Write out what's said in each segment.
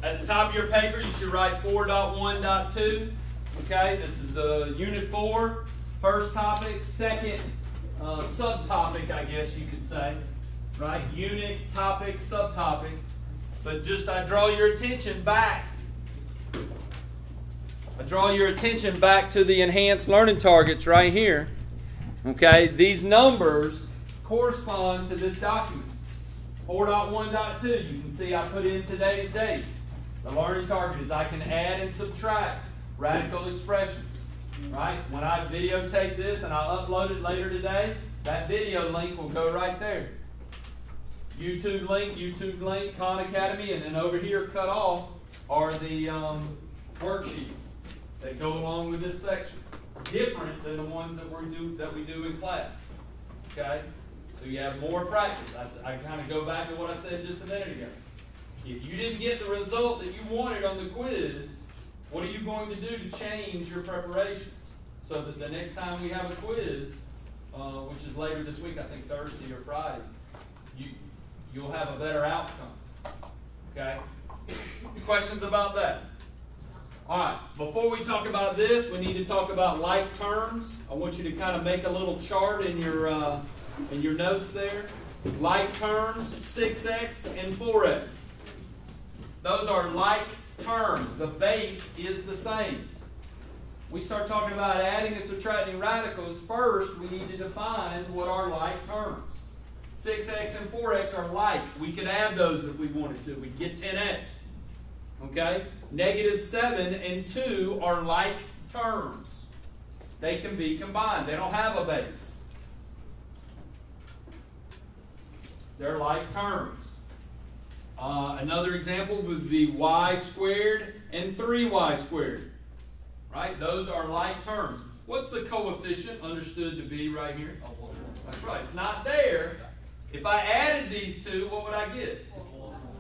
At the top of your paper, you should write 4.1.2. Okay, this is the Unit 4, first topic, second subtopic, I guess you could say. Right? Unit, topic, subtopic. But just I draw your attention back. I draw your attention back to the enhanced learning targets right here. Okay, these numbers correspond to this document. 4.1.2, you can see I put in today's date. The learning target is I can add and subtract radical expressions. Right? When I videotape this and I'll upload it later today, that video link will go right there. YouTube link, Khan Academy, and then over here cut off are the worksheets that go along with this section. Different than the ones that we do in class. Okay? So you have more practice. I kind of go back to what I said just a minute ago. If you didn't get the result that you wanted on the quiz, what are you going to do to change your preparation? So that the next time we have a quiz, which is later this week, I think Thursday or Friday, you'll have a better outcome. Okay? Questions about that? All right. Before we talk about this, we need to talk about like terms. I want you to kind of make a little chart in your notes there. Like terms, 6x and 4x. Those are like terms. The base is the same. We start talking about adding and subtracting radicals. First, we need to define what are like terms. 6x and 4x are like. We could add those if we wanted to. We'd get 10x. Okay? Negative 7 and 2 are like terms. They can be combined. They don't have a base. They're like terms. Another example would be y squared and 3y squared. Right? Those are like terms. What's the coefficient understood to be right here? That's right. It's not there. If I added these two, what would I get?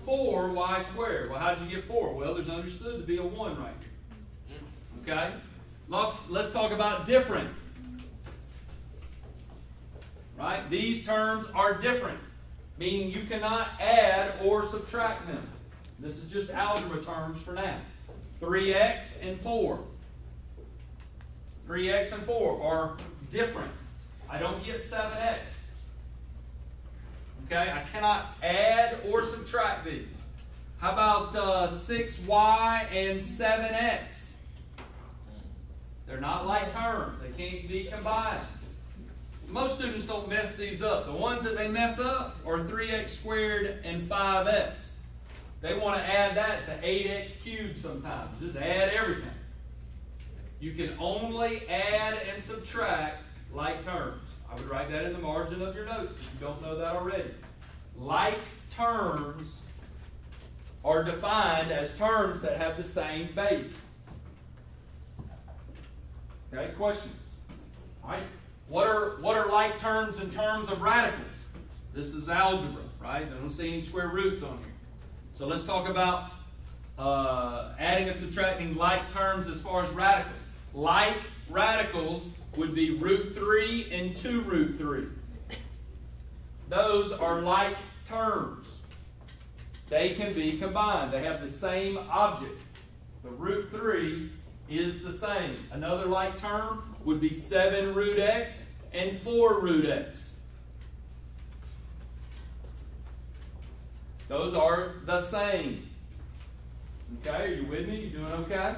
4y squared. Well, how did you get 4? Well, there's understood to be a 1 right here. Okay? Let's talk about different. Right? These terms are different, meaning you cannot add or subtract them. This is just algebra terms for now. 3x and 4. 3x and 4 are different. I don't get 7x. Okay, I cannot add or subtract these. How about 6y and 7x? They're not like terms. They can't be combined. Most students don't mess these up. The ones that they mess up are 3x squared and 5x. They want to add that to 8x cubed sometimes. Just add everything. You can only add and subtract like terms. I would write that in the margin of your notes if you don't know that already. Like terms are defined as terms that have the same base. Okay, questions? All right. What are like terms in terms of radicals? This is algebra, right? I don't see any square roots on here. So let's talk about adding and subtracting like terms as far as radicals. Like radicals would be root 3 and 2 root 3. Those are like terms. They can be combined. They have the same object. The root 3 is the same. Another like term would be 7 root x and 4 root x. Those are the same. Okay, are you with me? You doing okay?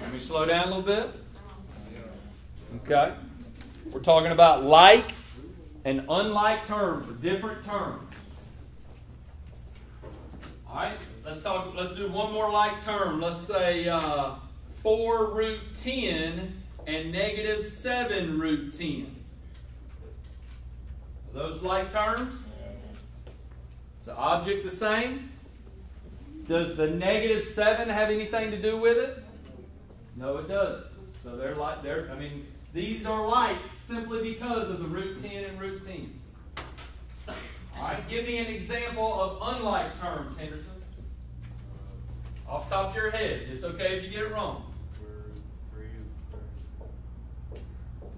Let me slow down a little bit. Okay. We're talking about like and unlike terms, or different terms. All right. Let's do one more like term. Let's say 4 root 10 and negative 7 root 10. Are those like terms? Is the object the same? Does the negative 7 have anything to do with it? No, it doesn't. So these are like simply because of the root 10 and root 10. All right, give me an example of unlike terms, Henderson. Off the top of your head. It's okay if you get it wrong.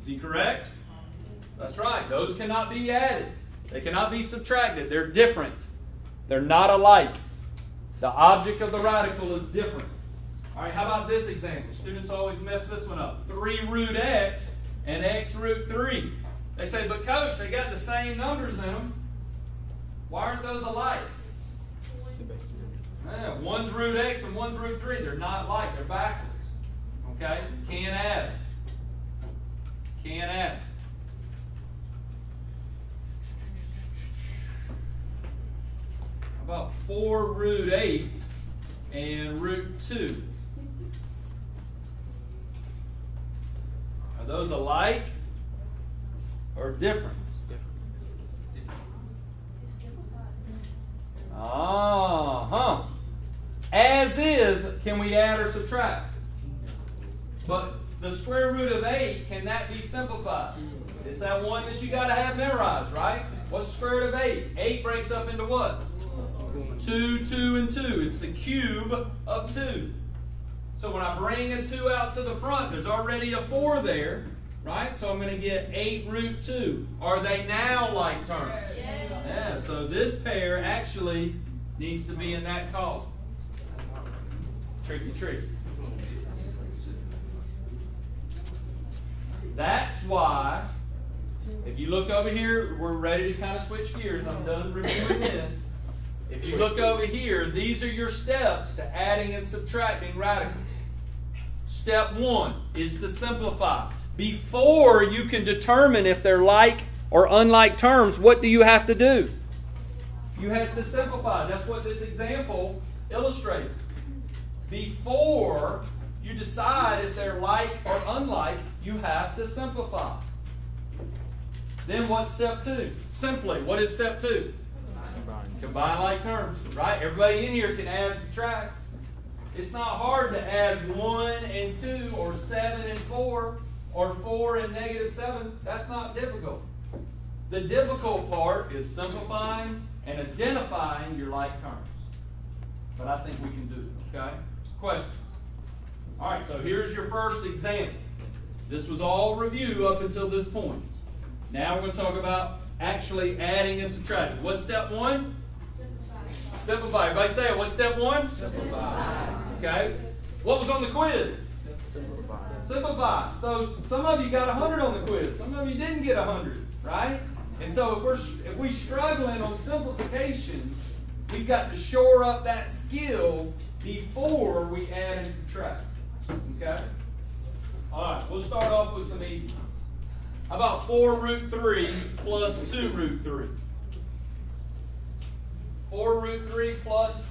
Is he correct? That's right. Those cannot be added. They cannot be subtracted. They're different. They're not alike. The object of the radical is different. All right, how about this example? Students always mess this one up. 3 root x and x root 3. They say, but coach, they got the same numbers in them. Why aren't those alike? Yeah, one's root x and one's root 3. They're not alike. They're backwards. Okay? Can't add. Can't add. How about 4 root 8 and root 2? Are those alike or different? As is, can we add or subtract? But the square root of 8, can that be simplified? It's that one that you got to have memorized, right? What's the square root of 8? 8 breaks up into what? 2, 2, and 2. It's the cube of 2. So when I bring a 2 out to the front, there's already a 4 there, right? So I'm going to get 8 root 2. Are they now like terms? Yeah, so this pair actually needs to be in that column. Tricky, tricky. That's why, if you look over here, we're ready to kind of switch gears. I'm done reviewing this. If you look over here, these are your steps to adding and subtracting radicals. Step 1 is to simplify. Before you can determine if they're like or unlike terms, what do you have to do? You have to simplify. That's what this example illustrated. Before you decide if they're like or unlike, you have to simplify. Then what's step 2? Simply, what is step 2? Combine like terms, right? Everybody in here can add and subtract. It's not hard to add 1 and 2 or 7 and 4 or 4 and -7. That's not difficult. The difficult part is simplifying and identifying your like terms. But I think we can do it, okay? Questions? All right, so here's your first example. This was all review up until this point. Now we're going to talk about actually adding and subtracting. What's step 1? Simplify. Everybody say it. What's step 1? Simplify. Okay. What was on the quiz? Simplify. Simplify. So some of you got 100 on the quiz. Some of you didn't get 100, right? And so if we're struggling on simplification, we've got to shore up that skill before we add and subtract. Okay? All right. We'll start off with some easy ones. How about 4 root 3 plus 2 root 3? 4 root 3 plus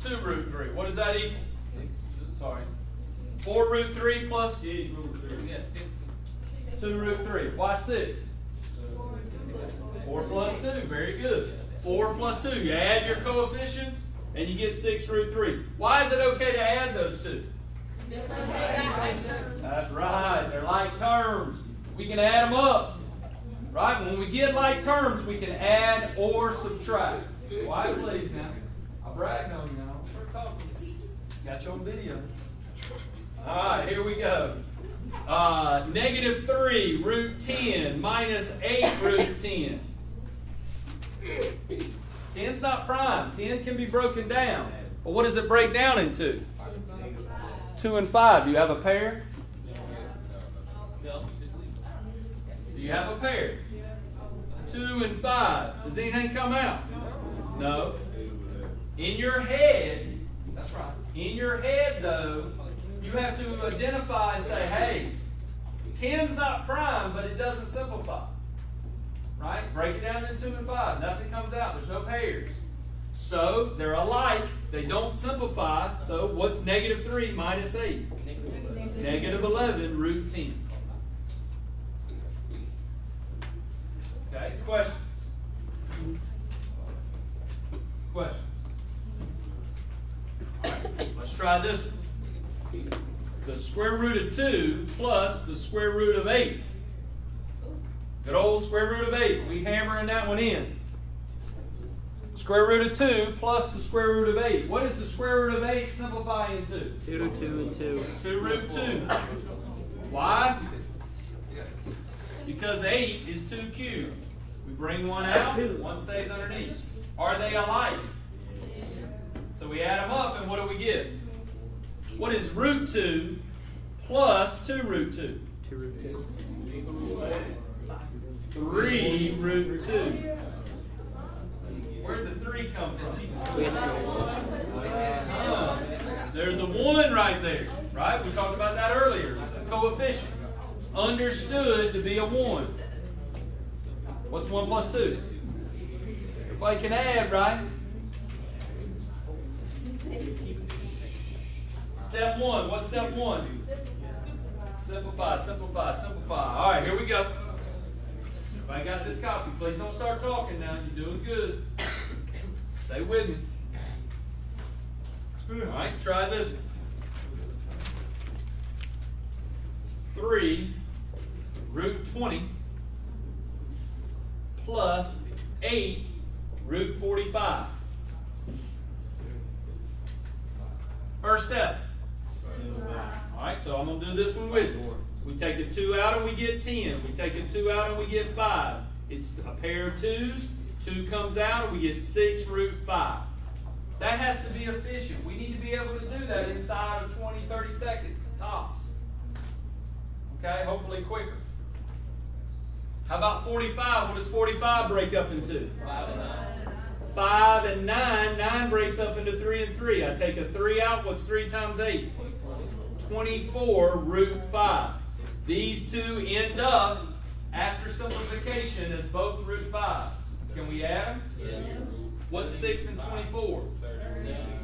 2 root 3. What does that equal? 6. Sorry. 4 root 3 plus 2 root 3. Why 6? 4 plus 2. Very good. 4 plus 2. You add your coefficients and you get 6 root 3. Why is it okay to add those two? That's right. They're like terms. We can add them up. Right? When we get like terms, we can add or subtract. Why, please, now? I bragged on you now. We're talking. Got you on video. All right, here we go. -3 root 10 minus 8 root 10. 10's not prime. 10 can be broken down. But what does it break down into? 2 and 5. Do you have a pair? Do you have a pair? 2 and 5. Does anything come out? No. In your head, that's right. In your head, though, you have to identify and say, hey, 10's not prime, but it doesn't simplify. Right? Break it down into 2 and 5. Nothing comes out. There's no pairs. So they're alike. They don't simplify. So what's -3 minus 8? -11 root 10. Okay, questions? Questions? All right, let's try this one. The square root of 2 plus the square root of 8. Good old square root of 8. We hammering that one in. Square root of 2 plus the square root of 8. What does the square root of 8 simplify into? 2 to 2 and 2. 2 root 2. Why? Because 8 is 2 cubed. We bring one out, one stays underneath. Are they alike? So we add them up, and what do we get? What is root 2 plus 2 root 2? 2 root 2. 3 root 2. Where'd the 3 come from? There's a 1 right there, right? We talked about that earlier. It's a coefficient. Understood to be a 1. What's 1 plus 2? Everybody can add, right? Step 1. What's step 1? Simplify, simplify, simplify. All right, here we go. Everybody got this copy? Please don't start talking now. You're doing good. Stay with me. All right, try this. 3 root 20 plus 8 root 45. First step. All right, so I'm going to do this one with you. We take a 2 out and we get 10. We take a 2 out and we get 5. It's a pair of 2s. 2 comes out and we get 6 root 5. That has to be efficient. We need to be able to do that inside of 20, 30 seconds, tops. Okay, hopefully quicker. How about 45? What does 45 break up into? 5 and 9. 5 and 9. 9 breaks up into 3 and 3. I take a 3 out. What's 3 times 8? 24 root 5. These two end up, after simplification, as both root 5s. Can we add them? Yes. What's 6 and 24?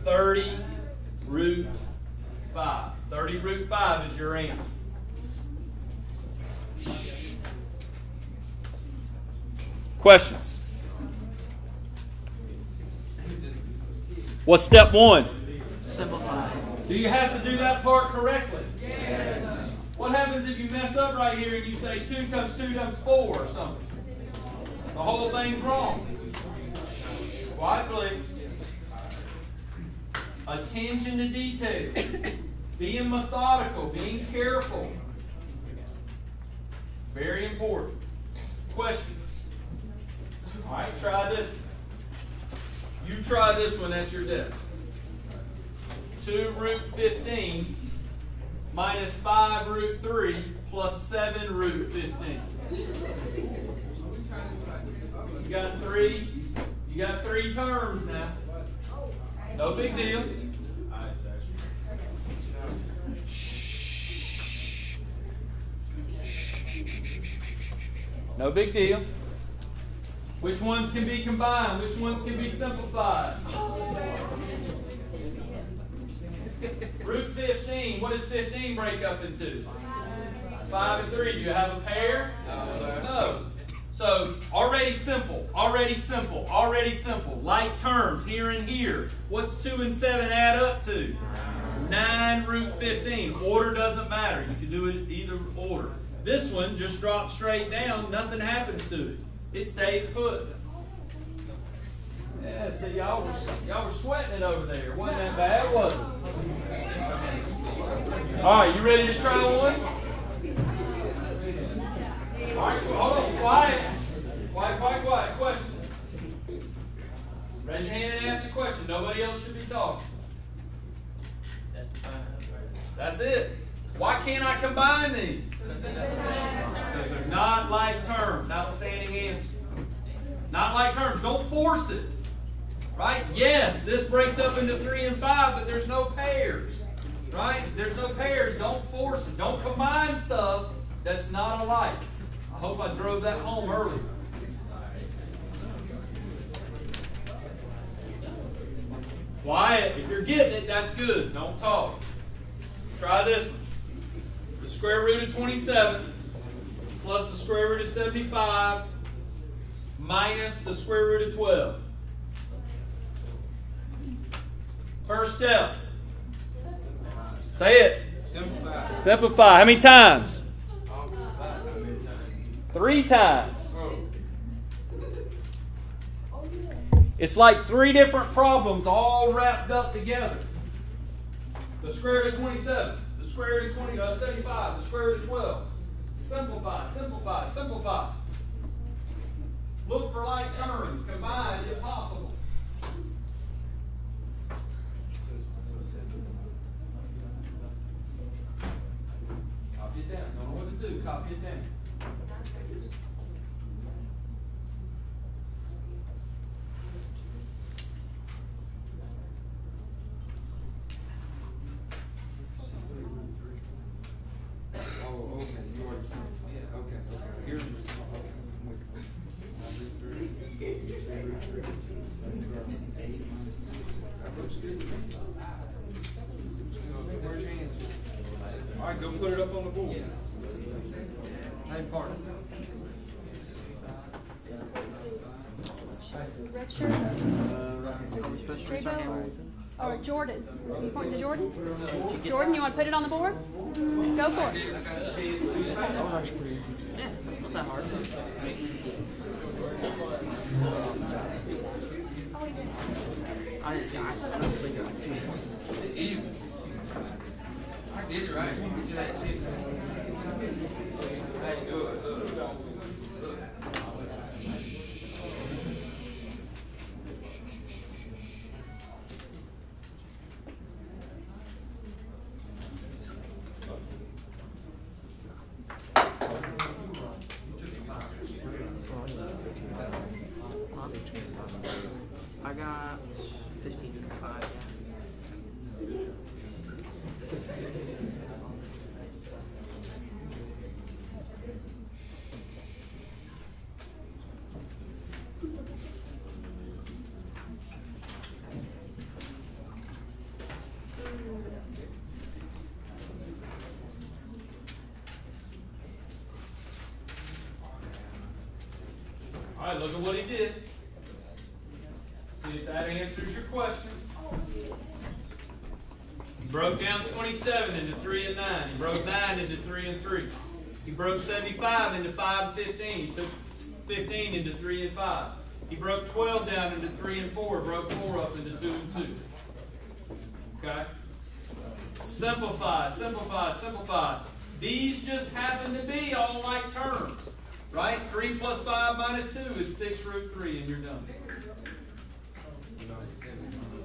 30 root 5. 30 root 5 is your answer. Questions? What's step 1? Simplify. Do you have to do that part correctly? Yes. What happens if you mess up right here and you say 2 times 2 times 4 or something? The whole thing's wrong. Quiet, please. Attention to detail. Being methodical. Being careful. Very important. Questions? All right, try this one. You try this one at your desk. 2 root 15 minus 5 root 3 plus 7 root 15. You got 3. You got 3 terms now. No big deal. No big deal. Which ones can be combined? Which ones can be simplified? Root 15. What does 15 break up into? 5 and 3. Do you have a pair? No. So, already simple. Already simple. Already simple. Like terms here and here. What's 2 and 7 add up to? 9 root 15. Order doesn't matter. You can do it either order. This one just drops straight down. Nothing happens to it. It stays put. Yeah, see, y'all were sweating it over there. It wasn't that bad, was it? All right, you ready to try one? All right, hold on. Quiet. Quiet, quiet, quiet. Questions? Raise your hand and ask a question. Nobody else should be talking. That's it. Why can't I combine these? Because they're not like terms. Outstanding answer. Not like terms. Don't force it. Right? Yes, this breaks up into 3 and 5, but there's no pairs. Right? There's no pairs. Don't force it. Don't combine stuff that's not alike. I hope I drove that home early. Quiet. If you're getting it, that's good. Don't talk. Try this one. The square root of 27 plus the square root of 75 minus the square root of 12. First step. Say it. Simplify. Simplify. How many times? 3 times. It's like 3 different problems all wrapped up together. The square root of 27. The square root of 75. The square root of 12. Simplify, simplify, simplify. Look for like terms. Combine if possible. All right, go put it up on the board. Hey, partner. Red shirt? Trebo? Or Jordan? You pointing to Jordan? Jordan, you want to put it on the board? Go for it. Yeah, not that hard. I honestly got Easy. I did it right. You did that shit. Hey, good. Look. I got 15 and 5. All right, look at what he did. See if that answers your question. He broke down 27 into 3 and 9. He broke 9 into 3 and 3. He broke 75 into 5 and 15. He took 15 into 3 and 5. He broke 12 down into 3 and 4. Broke 4 up into 2 and 2. Okay? Simplify, simplify, simplify. These just happen to be all like terms. Right? 3 plus 5 minus 2 is 6 root 3, and you're done.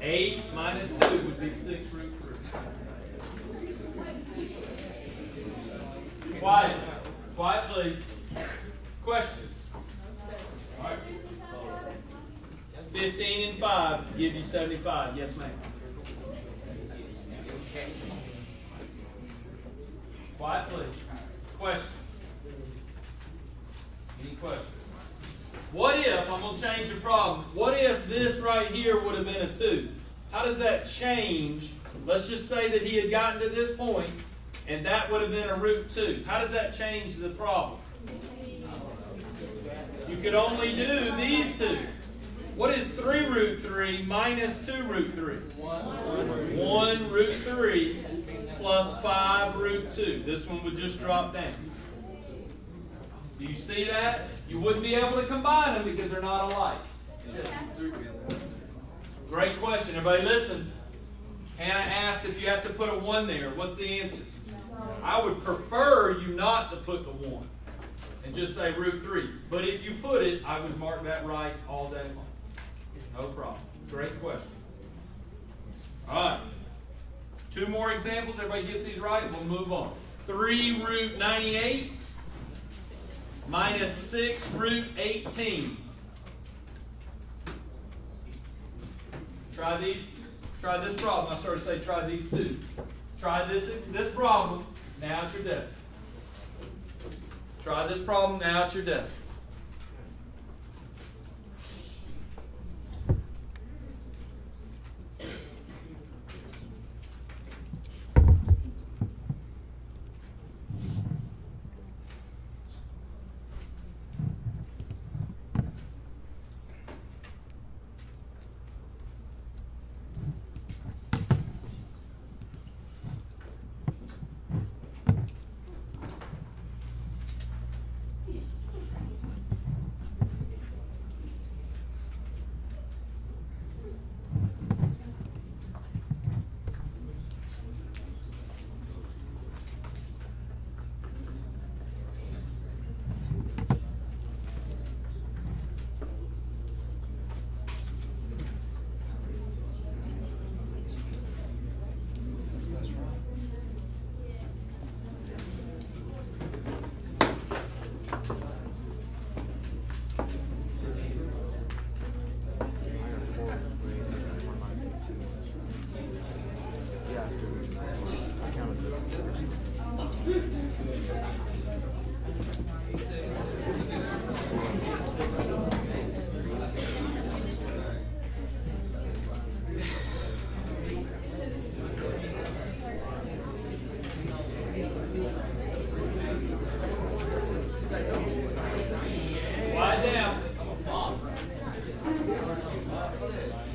8 minus 2 would be 6 root 3. Quiet. Quiet, please. Questions? All right. 15 and 5 give you 75. Yes, ma'am. Quiet, please. Questions? Any questions? What if, I'm going to change the problem, what if this right here would have been a 2? How does that change? Let's just say that he had gotten to this point, and that would have been a root 2. How does that change the problem? You could only do these two. What is 3 root 3 minus 2 root 3? 1 root 3 plus 5 root 2. This one would just drop down. Do you see that? You wouldn't be able to combine them because they're not alike. Great question. Everybody listen. Hannah asked if you have to put a 1 there. What's the answer? I would prefer you not to put the 1 and just say root 3. But if you put it, I would mark that right all day long. No problem. Great question. All right. 2 more examples. Everybody gets these right, and we'll move on. 3 root 98 minus 6 root 18. Try these. Try this problem. I started to say try these two. Try this problem now at your desk. Try this problem now at your desk.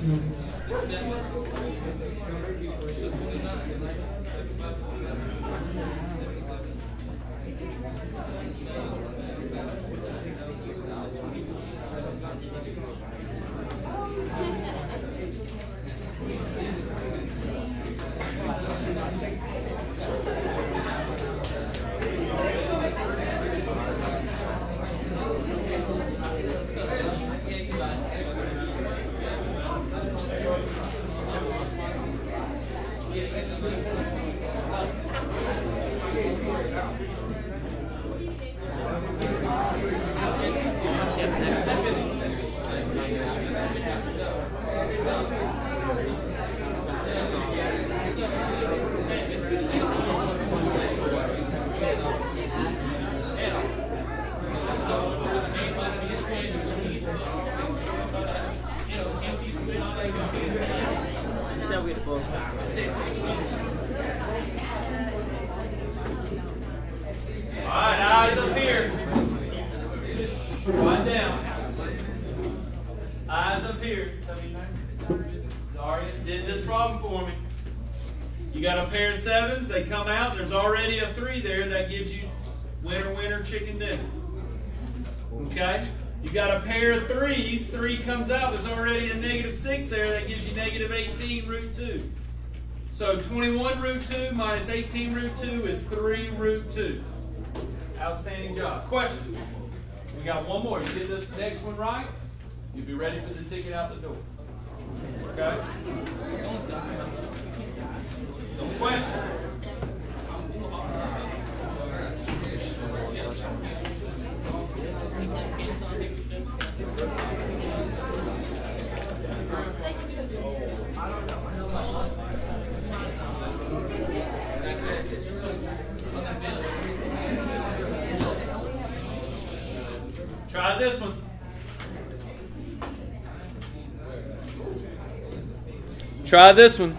She said we had to both. Alright, eyes up here. Right down. Eyes up here. Sorry, did this problem for me. You got a pair of sevens, they come out, there's already a 3 there, that gives you winner, winner, chicken dinner. Okay? You got a pair of 3s, 3 comes out, there's already a -6 there, that gives you -18 root 2. So 21 root 2 minus 18 root 2 is 3 root 2. Outstanding job. Questions? We got one more. You get this next one right, you'll be ready for the ticket out the door. Okay? No questions? Try this one. Try this one.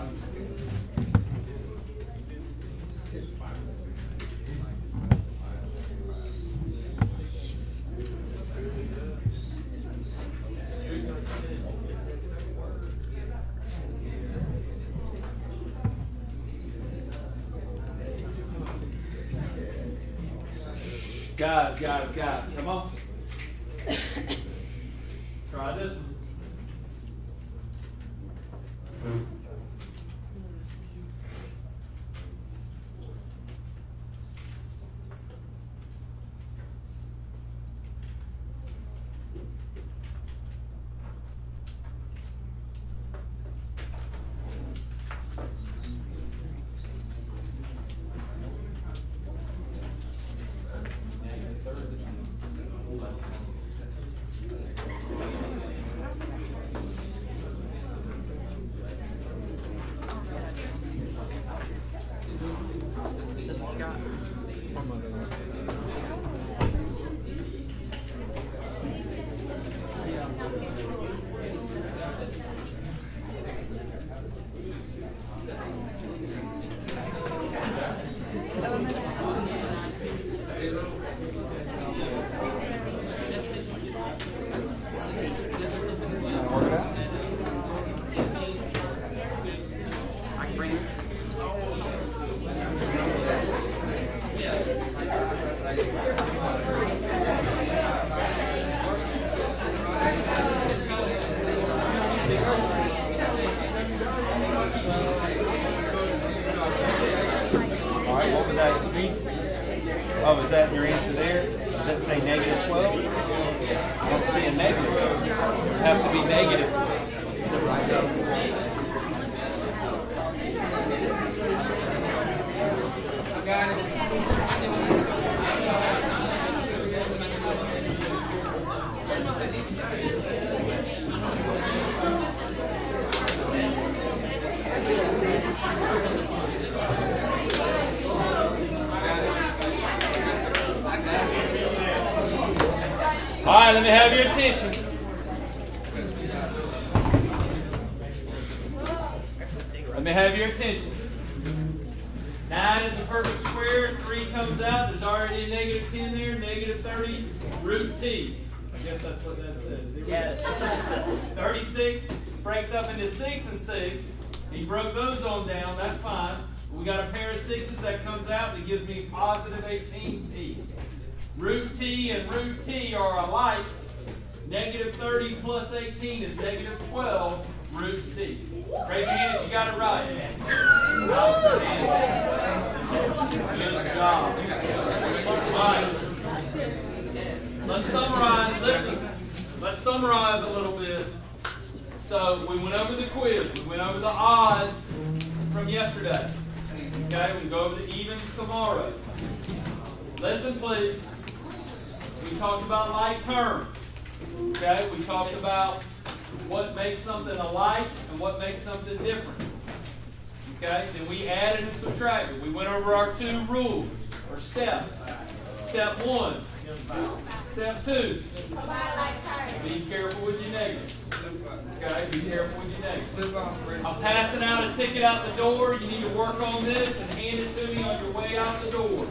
Guys, come on. Try this one. Oh, is that your answer there? Does that say -12? I don't see a negative. It would have to be negative. All right, let me have your attention. Let me have your attention. 9 is a perfect square. 3 comes out. There's already a -10 there. -30 root t. I guess that's what that says. Yeah, 36 breaks up into 6 and 6. He broke those on down. That's fine. We got a pair of 6s that comes out and it gives me positive 18t. Root t and root t are alike. Negative 30 plus 18 is negative 12 root t. Raise your hand if you got it right. Good job. Right. Let's summarize. Listen. Let's summarize a little bit. So we went over the quiz. We went over the odds from yesterday. Okay, we can go over the evens tomorrow. Listen, please. We talked about like terms. Okay, we talked about what makes something alike and what makes something different. Okay, then we added and subtracted. We went over our 2 rules or steps. Step 1. Step 2. Be careful with your negatives. Okay, be careful with your negatives. I'm passing out a ticket out the door. You need to work on this and hand it to me on your way out the door.